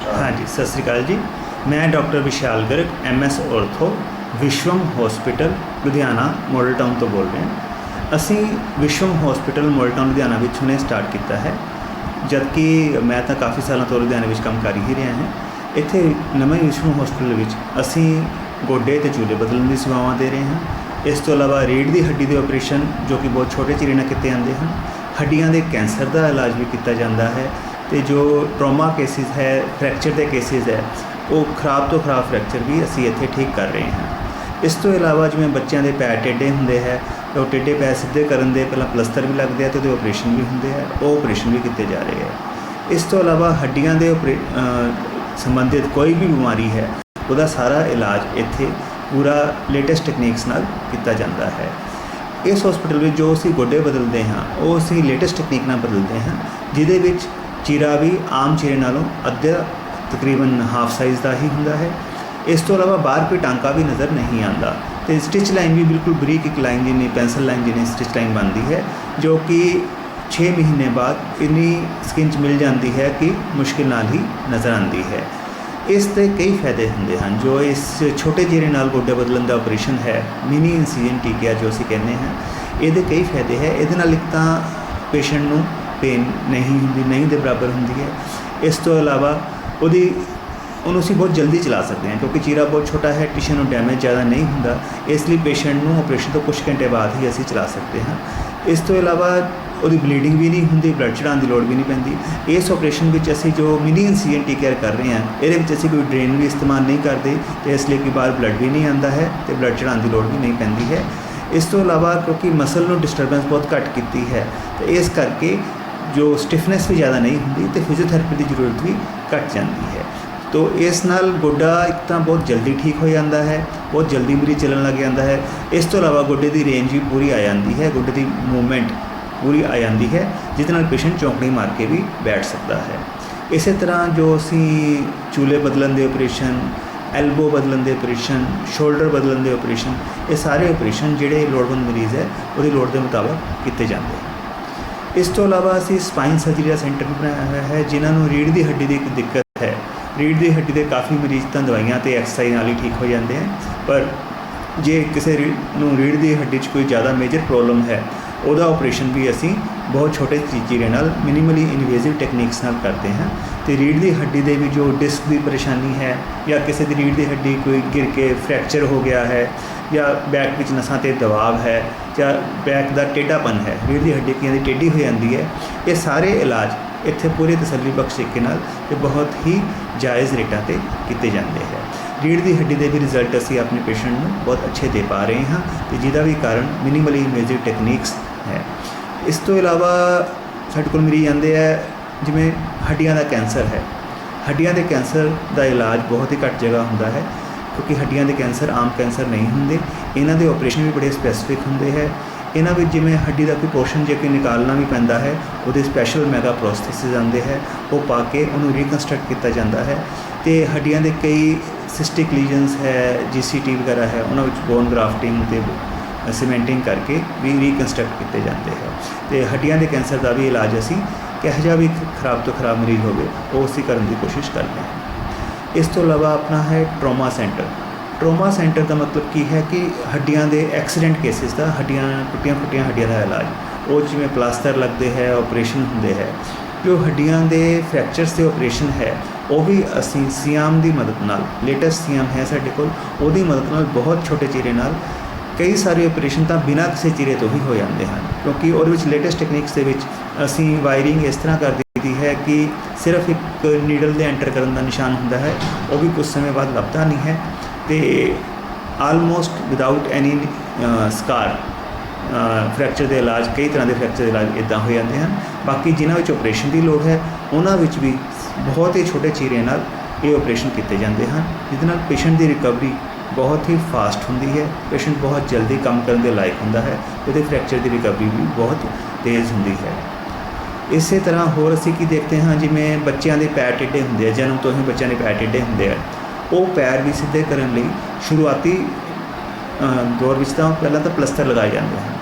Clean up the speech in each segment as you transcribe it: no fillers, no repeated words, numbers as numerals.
हाँ जी, सत श्री अकाल जी। मैं डॉक्टर विशाल गर्ग MS ऑर्थो विश्वम हॉस्पिटल लुधियाना मॉडल टाउन तो बोल रहे हैं। असी विश्वम हॉस्पिटल मॉडल टाउन लुधियाना विच हुणे स्टार्ट किया है, जबकि मैं तो काफ़ी सालों तो लुधियाना विच काम कर ही रहा हैं। इत्थे नवें विश्वम हॉस्पिटल विच असी गोडे ते चूले बदलने की सेवावां दे रहे हैं। इस तो इलावा रीढ़ की हड्डी के ऑपरेशन जो कि बहुत छोटे चीरे नाल किए जाते हैं, हड्डियां के कैंसर का इलाज भी किया जाता है। तो जो ट्रॉमा केसिस है, फ्रैक्चर के केसिस है, वो खराब तो खराब फ्रैक्चर भी असी इत्थे ठीक कर रहे हैं। इस तो इलावा जिवें बच्चों के पैर टेढ़े होंगे है, तो टेढ़े पैर सीधे करन दे पहला प्लस्तर भी लगते हैं, तो ऑपरेशन भी होंगे है, वो ऑपरेशन भी किए जा रहे हैं। इस तो इलावा हड्डियां के संबंधित कोई भी बीमारी है, उसका सारा इलाज इत्थे पूरा लेटेस्ट टेक्नीक्स नाल किया जाता है। इस हॉस्पिटल में जो असी गोडे बदलते हैं वो असी लेटेस्ट टेक्नीक नाल बदलते हैं, जिहदे विच चीरा भी आम चीरे नालों अद्धा तकरीबन हाफ साइज़ का ही होंदा है। इस तो इलावा बाहर कोई टांका भी नज़र नहीं आता, तो स्टिच लाइन भी बिल्कुल बरीक एक लाइन जिन्नी पेंसिल लाइन जिन्नी स्टिच लाइन बनती है, जो कि 6 महीने बाद इन्नी स्किन च मिल जाती है कि मुश्किल नाल ही नज़र आती है। इसके कई फायदे होंगे हैं। जो इस छोटे चीरे नाल गोडे बदलन का ऑपरेशन है, मिनी इंसीजन टीका जो असी कहते हैं, ये कई फायदे है। ये एक तो पेशेंट नूं पेन नहीं होंगी, नहीं के बराबर होंगी है। इस तो इलावा उन्होंने असी बहुत जल्दी चला सकते हैं, क्योंकि चीरा बहुत छोटा है, टिश्यू में डैमेज ज़्यादा नहीं होंदा, इसलिए पेशेंट को ऑपरेशन तो कुछ घंटे बाद ही असी चला सकते हैं। इस तो इलावा उसकी ब्लीडिंग भी नहीं होंगी, ब्लड चढ़ाने की लड़ भी नहीं पैंती। इस ऑपरेशन में असी जो मिनी इंसीजन टीका कर रहे हैं, ये असी कोई ड्रेन भी इस्तेमाल नहीं करते, तो इसलिए कि बाहर ब्लड भी नहीं आता है, तो ब्लड चढ़ाने की लड़ भी नहीं पैंती है। इस तो इलावा क्योंकि मसल में डिस्टर्बेंस बहुत घट की है, तो इस करके जो स्टिफनेस भी ज़्यादा नहीं होंगी, तो फिजियोथैरेपी की जरूरत भी घट जाती है। तो इस नाल गोडा एक तो बहुत जल्दी ठीक हो जाता है, बहुत जल्दी मरीज चलन लग जाता है। इस तो इलावा गोडे की रेंज भी पूरी आ जाती है, गोडे की मूवमेंट पूरी आ जाती है, जिस नाल पेशेंट चौंकड़ी मार के भी बैठ सकता है। इस तरह जो असी चूले बदलन के ऑपरेशन, एल्बो बदलन के ऑपरेशन, शोल्डर बदलन के ऑपरेशन, ये सारे ऑपरेशन जोड़े लोड़वंद मरीज़ है वो लोड़ के मुताबिक किए जाते हैं। इस तो इलावा असी स्पाइन सर्जरी का सेंटर भी बनाया हुआ है, जिन्होंने रीढ़ की हड्डी की एक दिक्कत है। रीढ़ की हड्डी के काफ़ी मरीज तो दवाइयाँ तो एक्सरसाइज नाल ही ठीक हो जाते हैं, पर जे किसी रीढ़ की हड्डी कोई ज़्यादा मेजर प्रॉब्लम है, वह ऑपरेशन भी असी बहुत छोटे चीरे नाल मिनिमली इन्वेजिव टेक्नीक्स नाल करते हैं। तो रीढ़ की हड्डी के भी जो डिस्क की परेशानी है, या किसी की रीढ़ की हड्डी कोई गिर के फ्रैक्चर हो गया है, या बैक विच नसां ते दबाव है, या बैक का टेढ़ापन है, रीढ़ की हड्डी की टेढ़ी हो जाती है, ये सारे इलाज इत्थे पूरे तसल्ली बख्श तरीके नाल ते बहुत ही जायज़ रेटां ते किए जाते हैं। रीढ़ की हड्डी के भी रिजल्ट असी अपने पेशेंट को बहुत अच्छे दे पा रहे हैं, तो जिसका भी कारण मिनिमली इन्वेजिव टेक्नीक्स है। इस तो इलावा साडे कोल मरीज आते हैं जिवें हड्डियां का कैंसर है। हड्डियां के कैंसर का इलाज बहुत ही घट जगह होंदा है, क्योंकि हड्डियां के कैंसर आम कैंसर नहीं होंगे, इन्हां दे ऑपरेशन भी बड़े स्पैसिफिक होंगे है। इन्हां विच जिवें हड्डी का कोई पोर्शन जे कोई निकालना भी पैंदा है, वो स्पैशल मैगा प्रोस्थेसिस आते हैं, वो पा के उन्होंने रिकनस्ट्रक्ट किया जाता है। तो हड्डियां के कई सिस्टिक लीजनस है, GCT वगैरह है, उन्होंने बोन ग्राफ्टिंग ते सीमेंटिंग करके भी रिकनस्ट्रक्ट किए जाते हैं। तो हड्डियां के कैंसर का भी इलाज असी किहो जिहा भी खराब तो खराब मरीज हो वो असी करने की कोशिश करते हैं। इस तो इलावा अपना है ट्रॉमा सेंटर। ट्रॉमा सेंटर का मतलब की है कि हड्डियां के एक्सीडेंट केसिस का, हड्डियां टुटियां फुटियां हड्डियां का इलाज, वो जिवें प्लास्टर लगते हैं, ऑपरेशन होंगे है। जो हड्डियां के फ्रैक्चर्स के ऑपरेशन है, वो भी असी सियाम की मदद नाल, लेटेस्ट सियाम है साडे कोल, ओहदी मदद नाल बहुत छोटे चीरे नाल कई सारे ऑपरेशन तो बिना किसी चीरे तो ही हो जाते हैं, क्योंकि और लेटेस्ट टेक्नीक्स के असी वायरिंग इस तरह कर दी है कि सिर्फ एक नीडल के एंटर करने का निशान होंदा है, वो भी कुछ समय बाद लभदा नहीं है, तो almost without any scar fracture के इलाज, कई तरह के फ्रैक्चर के इलाज इदा हो जाते हैं। बाकी जिन्होंने ऑपरेशन की लोड़ है उन्होंने भी बहुत ही छोटे चीरे नाल ये ऑपरेशन किए जाते हैं, जिसदे नाल पेशेंट की रिकवरी बहुत ही फास्ट होंदी है। पेशेंट बहुत जल्दी काम करने के लायक होंदा है, उसके फ्रैक्चर की रिकवरी भी बहुत तेज़ होंदी है। इस तरह होर असीं की देखते हैं, जिवें बच्चों के पैर टेढ़े होंदे, जन्म तो ही बच्चों के पैर टेढ़े होंदे है, वो पैर भी सीधे करने लई शुरुआती दौर में तो पहला तो प्लस्तर लगाए जाते हैं।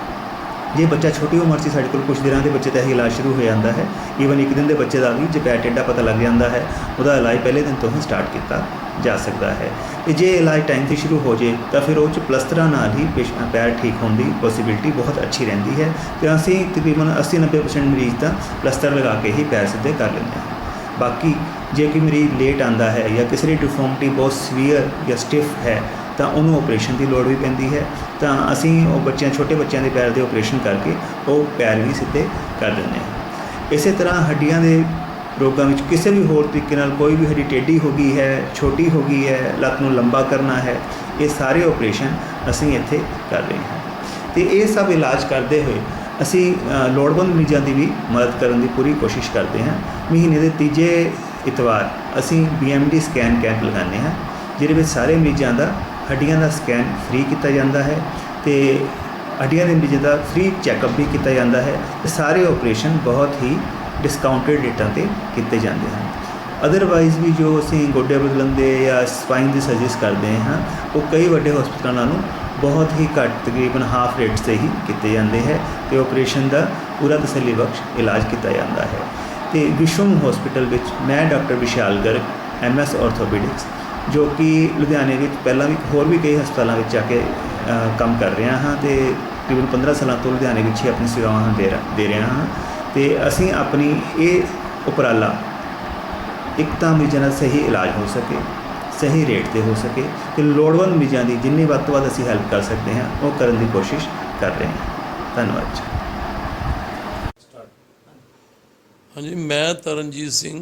जे बच्चा छोटी उम्र से साढ़े कोल कुछ दिनों के बच्चे का ही इलाज शुरू हो जाता है। ईवन एक दिन के बच्चे का भी जो पैर टेढ़ा पता लग जाता है, वह इलाज पहले दिन तो ही स्टार्ट किया जा सकता है। तो जे इलाज टाइम से शुरू हो जाए तो फिर वो प्लस्तर नाल ही पैर ठीक होने की पॉसिबिलिटी बहुत अच्छी रहती है। तो असीं तकरीबन 80-90% मरीज तो प्लस्तर लगा के ही पैर सीधे कर लेते हैं। बाकी जे कोई मरीज लेट आता है या किसी की डिफॉर्मिटी बहुत सीवियर या स्टिफ है तो उन्होंने ऑपरेशन की लड़ भी पैंदी है, तो असीं वो बच्चों छोटे बच्चों के पैर के ऑपरेशन करके वो पैर भी सीधे कर देंगे हैं। इस तरह हड्डियां के रोगों में किसी भी होर तरीके नाल कोई भी हड्डी टेढ़ी हो गई है, छोटी हो गई है, लत्त नूं लंबा करना है, ये सारे ऑपरेशन असीं इत्थे कर रहे हैं। तो ये सब इलाज करते हुए असीं लोड़वंद मरीजों की भी मदद करने की पूरी कोशिश करते हैं। महीने के तीजे इतवार असीं BMD स्कैन कैंप लगाने हैं, जिहदे विच सारे मरीजों का हड्डियां का स्कैन फ्री किया जाता है, तो हड्डियां के मरीजों का फ्री चैकअप भी किया जाता है। तो सारे ऑपरेशन बहुत ही डिस्काउंटेड रेटां ते किए जाते हैं। अदरवाइज़ भी जो असीं गोडे बदलन दे या स्पाइन की सर्जरीज करते हैं वो कई वड्डे हॉस्पिटलों नालों बहुत ही घट तकरीबन हाफ रेट से ही किए जाते हैं, तो ऑपरेशन का पूरा तसल्ली बख्श इलाज किया जाता है। तो विश्वम हॉस्पिटल विच मैं डॉक्टर विशाल गर्ग MS ऑर्थोपीडिक्स, जो कि लुधियाने में पहला भी होर भी कई हस्पतालों में जाके काम कर रहा हाँ, तो तकरीबन 15 सालों तो लुधियाने में ही अपनी सेवावां दे रहा हाँ। तो असीं अपनी ये उपराला एक तो मरीजों का सही इलाज हो सके, सही रेट पर हो सके, तो लोड़वंद मरीजों की जिन्नी वध तो वध असीं हेल्प कर सकते हैं वो करने की कोशिश कर रहे हैं। धन्यवाद जी। हाँ जी, मैं तरनजीत सिंह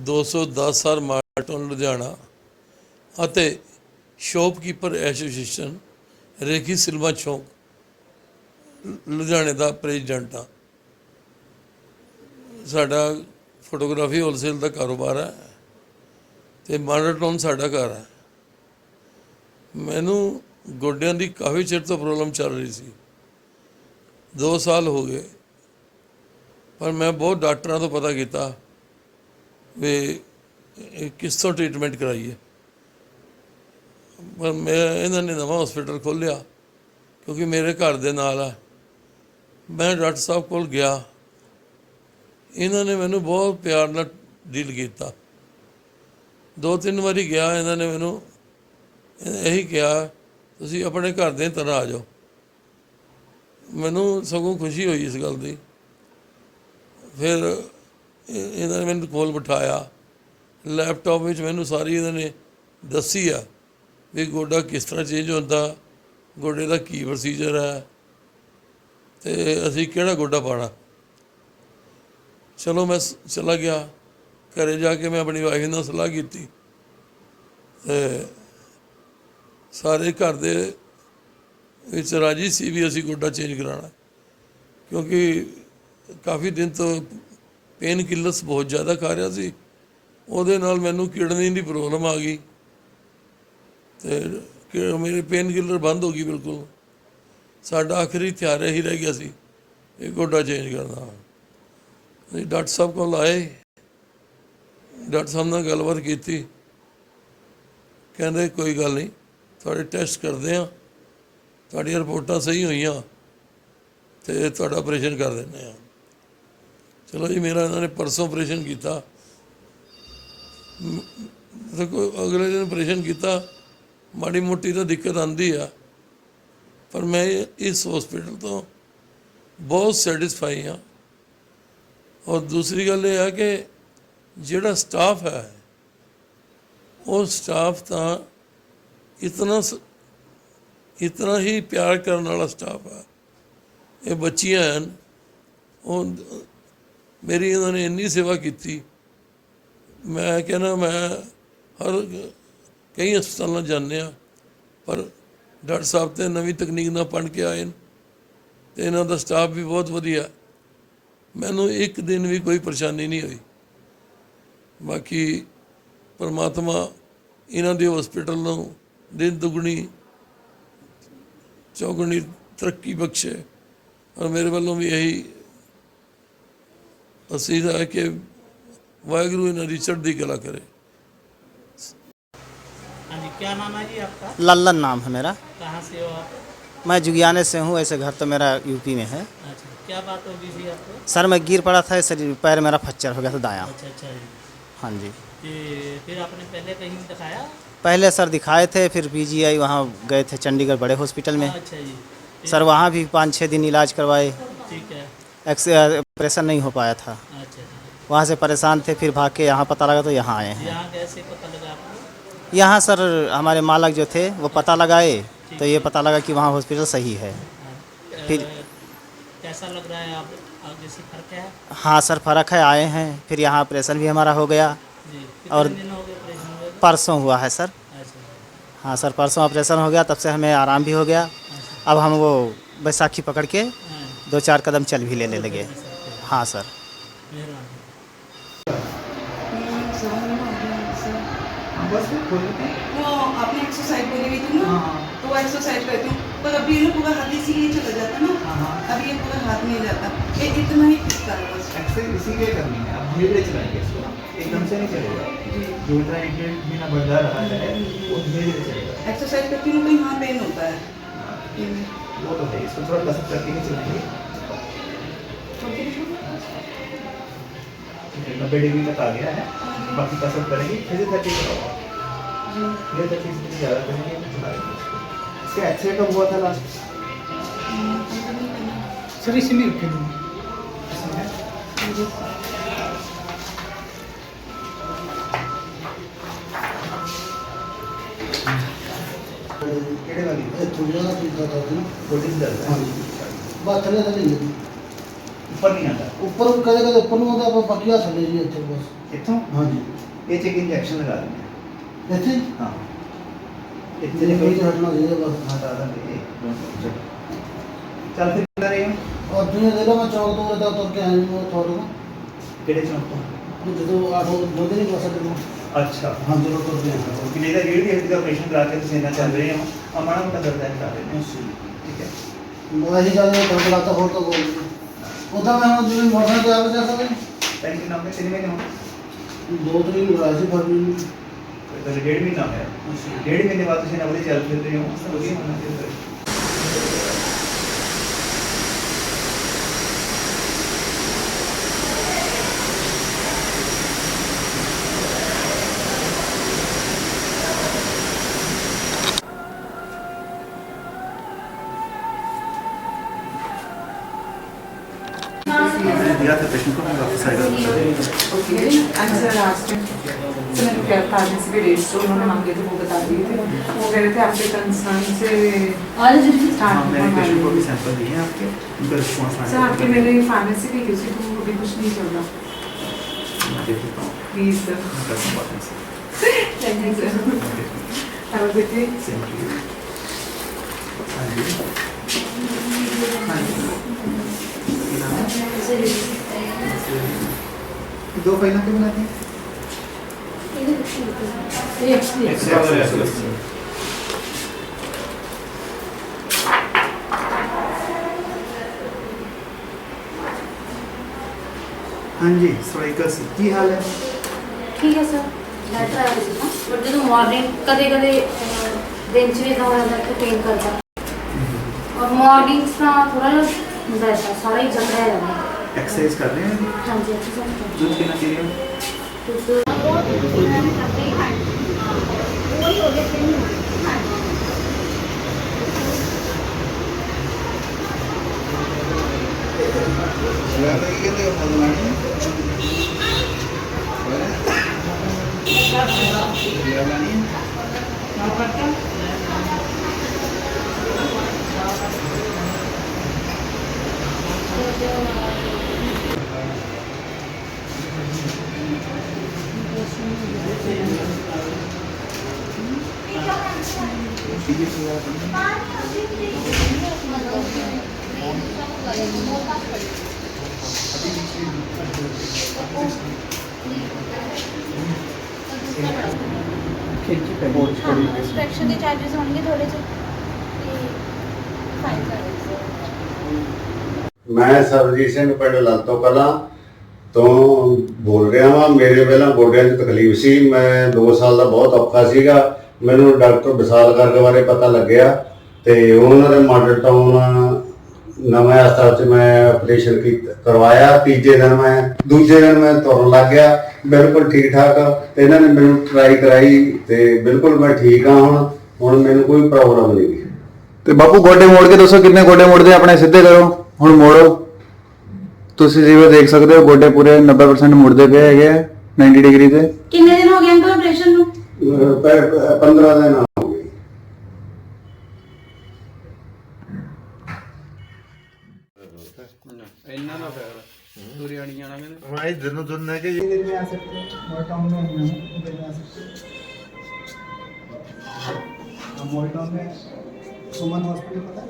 210 साल मार्टन लुधियाना ਅਤੇ शॉपकीपर एसोसीएशन रेखी सिल्वा चौक लुधियाने का प्रेजिडेंट हाँ। साडा फोटोग्राफी होलसेल का कारोबार है, तो मॉडल टाउन साडा घर है। मैनू गोड्या की काफ़ी चिर तो प्रॉब्लम चल रही सी, 2 साल हो गए, पर मैं बहुत डॉक्टरों तो पता किया भी किस तो ट्रीटमेंट कराइए, पर मैं इन्होंने नवा हॉस्पिटल खोलिया क्योंकि मेरे घर के नाल है। मैं डॉक्टर साहब को गया, इन्होंने मैनू बहुत प्यार नाल डील किया। 2-3 बारी गया, इन्होंने मैनू यही कहा तुसीं अपने घर दे तरह आ जाओ। मैनू सगों खुशी हुई इस गल की। फिर इन्होंने मैनू कोल बिठाया, लैपटॉप में मैनू सारी इन्होंने दसी है भी गोडा किस तरह चेंज होता, गोडे का की प्रोसीजर है, तो असी किहड़ा गोडा पाना। चलो मैं चला गया घरे जाके, मैं अपनी वाइफ नाल सलाह की, सारे घर दे विच राजी सी भी असी गोडा चेंज कराना, क्योंकि काफ़ी दिन तो पेन किलर्स बहुत ज़्यादा खा रहा सी, ਉਹਦੇ ਨਾਲ ਮੈਨੂੰ किडनी की प्रॉब्लम आ गई, तो मेरी पेन किलर बंद हो गई बिल्कुल। साडा आखिरी हथियार यही रह गया सी ये गोडा चेंज करना। डॉक्टर साहब को आए, डॉक्टर साहब ने गलबात की, कहते कोई गल नहीं, थोड़े टेस्ट करते हैं, थोड़ी रिपोर्टां सही हुई तो थोड़ा ऑपरेशन कर दें। चलो जी, मेरा इन्होंने परसों ऑपरेशन किया, देखो अगले दिन ऑपरेशन किया, माड़ी मोटी तो दिक्कत आती है, पर मैं इस हॉस्पिटल तो बहुत सैटिस्फाई हाँ। और दूसरी गल यह है कि जिहड़ा स्टाफ है वो स्टाफ तो इतना ही प्यार करने वाला स्टाफ है। ये बच्चियां हैं, वो मेरी इन्होंने इन्नी सेवा की, मैं कहना मैं हर कई हस्पताल जाने, पर डॉक्टर साहब तो नवी तकनीक ना पढ़ के आए, ਤੇ ਇਹਨਾਂ ਦਾ ਸਟਾਫ ਵੀ ਬਹੁਤ ਵਧੀਆ। ਮੈਨੂੰ ਇੱਕ ਦਿਨ ਵੀ ਕੋਈ ਪਰੇਸ਼ਾਨੀ ਨਹੀਂ ਹੋਈ। ਬਾਕੀ ਪਰਮਾਤਮਾ ਇਹਨਾਂ ਦੇ ਹਸਪੀਟਲ ਨੂੰ ਦਿਨ ਦੁਗਣੀ ਚੌਗੁਣੀ ਤਰੱਕੀ ਬਖਸ਼ੇ। ਔਰ ਮੇਰੇ ਵੱਲੋਂ ਵੀ ਇਹੀ ਅਸੀਸ ਹੈ ਕਿ ਵਾਹਿਗੁਰੂ ਇਹਨਾਂ ਦੀ ਚੜ੍ਹਦੀ ਕਲਾ करे। हाँ जी, क्या नाम है जी आपका? लल्लन नाम है मेरा। कहाँ से हो आप? मैं जुगियाने से हूँ, ऐसे घर तो मेरा यूपी में है। अच्छा, क्या बात हो गई थी आपको? सर मैं गिर पड़ा था, सर पैर मेरा फ्रैक्चर हो गया था दायां। अच्छा अच्छा जी। हाँ जी। फिर आपने पहले कहीं दिखाया? पहले सर दिखाए थे, फिर पीजीआई वहाँ गए थे चंडीगढ़ बड़े हॉस्पिटल में। अच्छा जी। सर वहाँ भी 5-6 दिन इलाज करवाए, ठीक है। ऑपरेशन नहीं हो पाया था। अच्छा जी। वहाँ से परेशान थे, फिर भाग के यहाँ पता लगा तो यहाँ आए हैं। यहाँ कैसे पता लगा आपको? यहाँ सर हमारे मालक जो थे वो पता लगाए तो ये पता लगा कि वहाँ हॉस्पिटल सही है। फिर कैसा लग रहा है आप आगे से फर्क है? हाँ सर फ़र्क है, आए हैं। फिर यहाँ ऑपरेशन भी हमारा हो गया जी। और कितने दिन हो गए ऑपरेशन हुए? परसों हुआ है सर। अच्छा। हाँ सर परसों ऑपरेशन हो गया, तब से हमें आराम भी हो गया। अच्छा। अब हम वो बैसाखी पकड़ के हाँ, 2-4 कदम चल भी लेने लगे। हाँ सर। मेहरबानी। बस खोल लेते हैं। वो आपने एक्सरसाइज बोली हुई थी ना, हाँ, हाँ। तो वो एक्सरसाइज करती हूँ, पर अभी ये पूरा हाथ इसीलिए चला जाता ना, हाँ, हाँ। अब ये पूरा हाथ नहीं जाता, ये इतना ही खिसका है बस। एक्सरसाइज इसीलिए करनी है। अब धीरे धीरे चलाएंगे इसको, एकदम से नहीं चलेगा। जो इतना एक डेढ़ महीना बढ़ा रहा है वो धीरे धीरे चलेगा। एक्सरसाइज करती हूँ कहीं यहाँ पेन होता है। वो तो है, इसको थोड़ा कसरत करके ही चलाएंगे। 90 डिग्री तक आ गया है, बाकी कसरत करेंगे। फिजियोथेरेपी कराओ, फिजियोथेरेपी से ज़्यादा करेंगे चलाएंगे इसको। इसका एक्सरे कब हुआ था लास्ट? सर इसी में रखे थे। ਕਿਹੜੇ ਵਾਲੀ ਥੋੜਾ ਪੀਤਾ ਤਾਂ ਸੀ ਗੋਡੀ ਚ ਦਰਦ ਹੈ? ਹਾਂਜੀ ਬਸ ਥੱਲੇ ਥੱਲੇ ਨਹੀਂ ਉੱਪਰ ਨਹੀਂ ਆਉਂਦਾ ਉੱਪਰ ਕਦੇ ਕਦੇ ਉੱਪਰ ਨੂੰ ਆਉਂਦਾ ਆਪਾਂ ਪੱਕੀਆ ਥੱਲੇ ਜੀ ਇੱਥੇ ਬਸ ਇੱਥੋਂ? ਹਾਂਜੀ ਇਹ ਚ ਇੱਕ ਇੰਜੈਕਸ਼ਨ ਲਗਾ ਦਿੰਦੇ ਇੱਥੇ ਹਾਂ। ਹਾਂ ਇੱਥੇ ਜਿਹੜੇ ਦੇ ਕੋਈ ਹਟਣਾ ਚਾਹੀਦਾ ਬਸ ਹਾਂ ਦਾਦਾ ਦੇ ਚੱਲ ਫਿਰ ਕਿੱਧਰ ਰਹੇ ਹੋ? ਔਰ ਤੁਸੀਂ ਦੇ ਲਓ ਮੈਂ ਚੌਕ ਤੋਂ ਉਰੇ ਤੱਕ ਤੁਰ ਕੇ ਆਇਆ ਜੀ ਮੈਂ ਥੋੜਾ ਨਾ ਕਿਹੜੇ ਚੌਂਕ ਤੋਂ? ਜਦੋਂ ਆਟੋ ਬੋਲਦੇ ਨਹੀਂ ਬਸ ਅੱਡੇ ਤੋਂ ਅੱਛਾ ਹਾਂ ਜਦੋਂ ਤੁਰ ਕੇ ਆਇਆ ਕਿਲੇ ਦਾ ਰੀੜ ਦੀ ਹੱਡੀ ਦਾ ਆਪਰੇਸ਼ਨ ਕਰਾ ਕੇ ਤੁਸੀਂ ਇਹਨਾਂ ਚੱਲ ਰਹੇ ਹੋ। ਆ ਮਾੜਾ ਮੋਟਾ ਦਰਦ ਹੈ ਕਰਾ ਰਹੇ ਨੇ। ਠੀਕ ਹੈ। ਮੈਂ ਇਹੀ ਗੱਲ ਕਰ ਬਲਾਤਾ ਹੋਰ ਤਾਂ ਬੋਲ ਉਦਾਂ ਮੈਂ ਹੁਣ ਤੁਸੀਂ ਮੋਟਰਸਾਈਕਲ ਤੇ ਆਪ ਜਾ ਸਕਦੇ ਟਾਈਮ ਕਿੰਨਾ ਹੋ ਗਿਆ? 3 ਮਹੀਨੇ ਹੋ ਗਏ। 2 ਤਰੀਕ ਨੂੰ ਆਇਆ ਸੀ ਫਰਵਰੀ ਨੂੰ तो 1.5 महीना हो गया। 1.5 महीने बाद तुम नवले चल फिर रहे हो वधिया होना चाहिए। दिया था पेशेंट को, मैं वापस आएगा। ओके आंसर लास्ट से मैं रुपया फार्मेसी के रेट तो उन्होंने मांगे थे वो बता दिए थे। वो कह रहे थे आपके कंसर्न से हाँ, स्टार्ट मैंने पेशेंट को भी सैंपल दिए हैं आपके, उनका रिस्पॉन्स सर आपके मेरे फार्मेसी की किसी को अभी कुछ नहीं चल रहा मैं देख लेता हूँ। प्लीज सर मैं करता हूँ बात इनसे। Thank you sir Okay. Have a good day Same to you. हाँ जी। हाँ जी। ये नाम है? दो फाइलें क्यों बनाते हैं? हाँ जी ਸਵਾਈਕਲ ਸੀ ਕੀ ਹਾਲ ਹੈ? ਠੀਕ ਹੈ ਸਰ ਲੈਟਰ ਆਇਆ ਸੀ ਨਾ ਬਟ ਜਦੋਂ ਮਾਰਨਿੰਗ ਕਦੇ ਕਦੇ ਦਿਨ ਚ ਵੀ ਇਦਾਂ ਹੋ ਜਾਂਦਾ ਕਿ ਪੇਨ ਕਰਦਾ ਔਰ ਮਾਰਨਿੰਗਸ ਦਾ ਥੋੜਾ ਜਿਹਾ ਹੁੰਦਾ ਹੈ ਸਾਰਾ ਹੀ ਚੱਕਰ ਰਹਿੰਦਾ एक्सरसाइज कर रहे हैं? ਹਾਂਜੀ ਐਕਸਰਸਾਈਜ਼ दूध पीना चाहिए हो? इंस्पेक्शन के चार्जेस होंगे थोड़े से फाइन चार्जेस। मैं सरबजीत ਸਿੰਘ ਪਿੰਡ ਲਾਤੋ ਕਲਾਂ ਤੋਂ ਬੋਲ ਰਿਹਾ ਹਾਂ। ਮੇਰੇ ਪਹਿਲਾਂ ਗੋਡਿਆਂ 'ਚ ਤਕਲੀਫ ਸੀ, ਮੈਂ 2 ਸਾਲ ਦਾ ਬਹੁਤ ਔਖਾ ਸੀਗਾ। ਮੈਨੂੰ ਡਾਕਟਰ ਵਿਸ਼ਾਲ ਗਰਗ ਬਾਰੇ ਪਤਾ ਲੱਗਿਆ ਤੇ ਉਹਨਾਂ ਦੇ ਮਾਡਲ ਟਾਊਨ ਨਵੇਂ ਹਸਪਤਾਲ 'ਚ ਮੈਂ ਆਪਰੇਸ਼ਨ ਕਰਵਾਇਆ। ਦੂਜੇ ਦਿਨ ਮੈਂ ਤੁਰਨ ਲੱਗ ਗਿਆ, ਬਿਲਕੁਲ ਠੀਕ ਠਾਕ। ਤੇ ਇਹਨਾਂ ਨੇ ਮੈਨੂੰ ਟਰਾਈ ਕਰਾਈ ਤੇ ਬਿਲਕੁਲ ਮੈਂ ਠੀਕ ਹਾਂ। ਹੁਣ ਮੈਨੂੰ ਕੋਈ ਪ੍ਰੋਬਲਮ ਨਹੀਂ। ਤੇ ਬਾਪੂ ਗੋਡੇ ਮੋੜ ਕੇ ਦੱਸੋ, ਕਿੰਨੇ ਗੋਡੇ ਮੋੜਦੇ ਆਪਣੇ? ਸਿੱਧੇ ਕਰੋ, ਹੁਣ ਮੋੜੋ। ਤੁਸੀਂ ਜਿਵੇਂ ਦੇਖ ਸਕਦੇ ਹੋ ਗੋਡੇ ਪੂਰੇ 90% ਮੁੜਦੇ ਪਏ ਹੈਗੇ ਆ 90 ਡਿਗਰੀ ਤੇ। कितने दिन हो गए अंकल ऑपरेशन ਨੂੰ? 15 ਦਿਨ ਹੋ ਗਏ। ਇੰਨਾ ਨਾ ਫੇਰ ਦੁਰੀਆਣੀ ਆਣਾ ਕਹਿੰਦੇ ਹਾਂ ਇਧਰ ਨੂੰ ਦੁੰਨਾ ਕੇ इधर में आ सकते हैं मोल टाउन में हम इधर में आ सकते हैं। हम मोल टाउन में सुमन हॉस्पिटल पता है?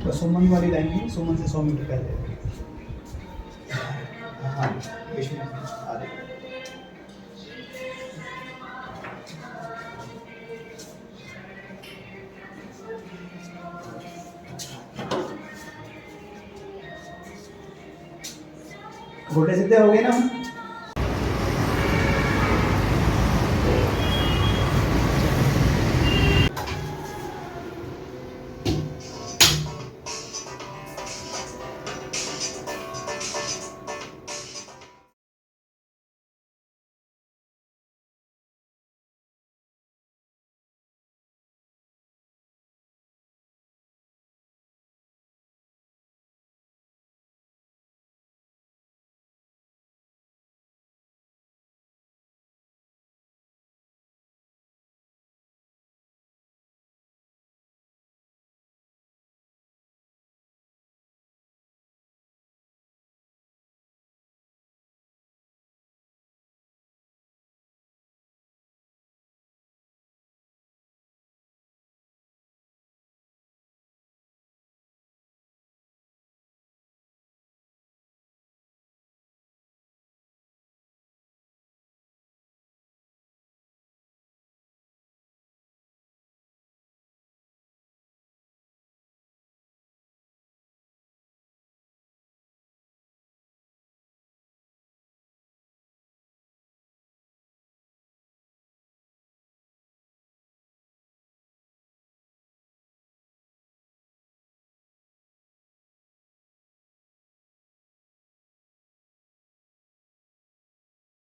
तो सुमन वाली लाइन में, सुमन से 100 मीटर पहले। हाँ इसमें आ रहे। घोड़े सीधे हो गए ना।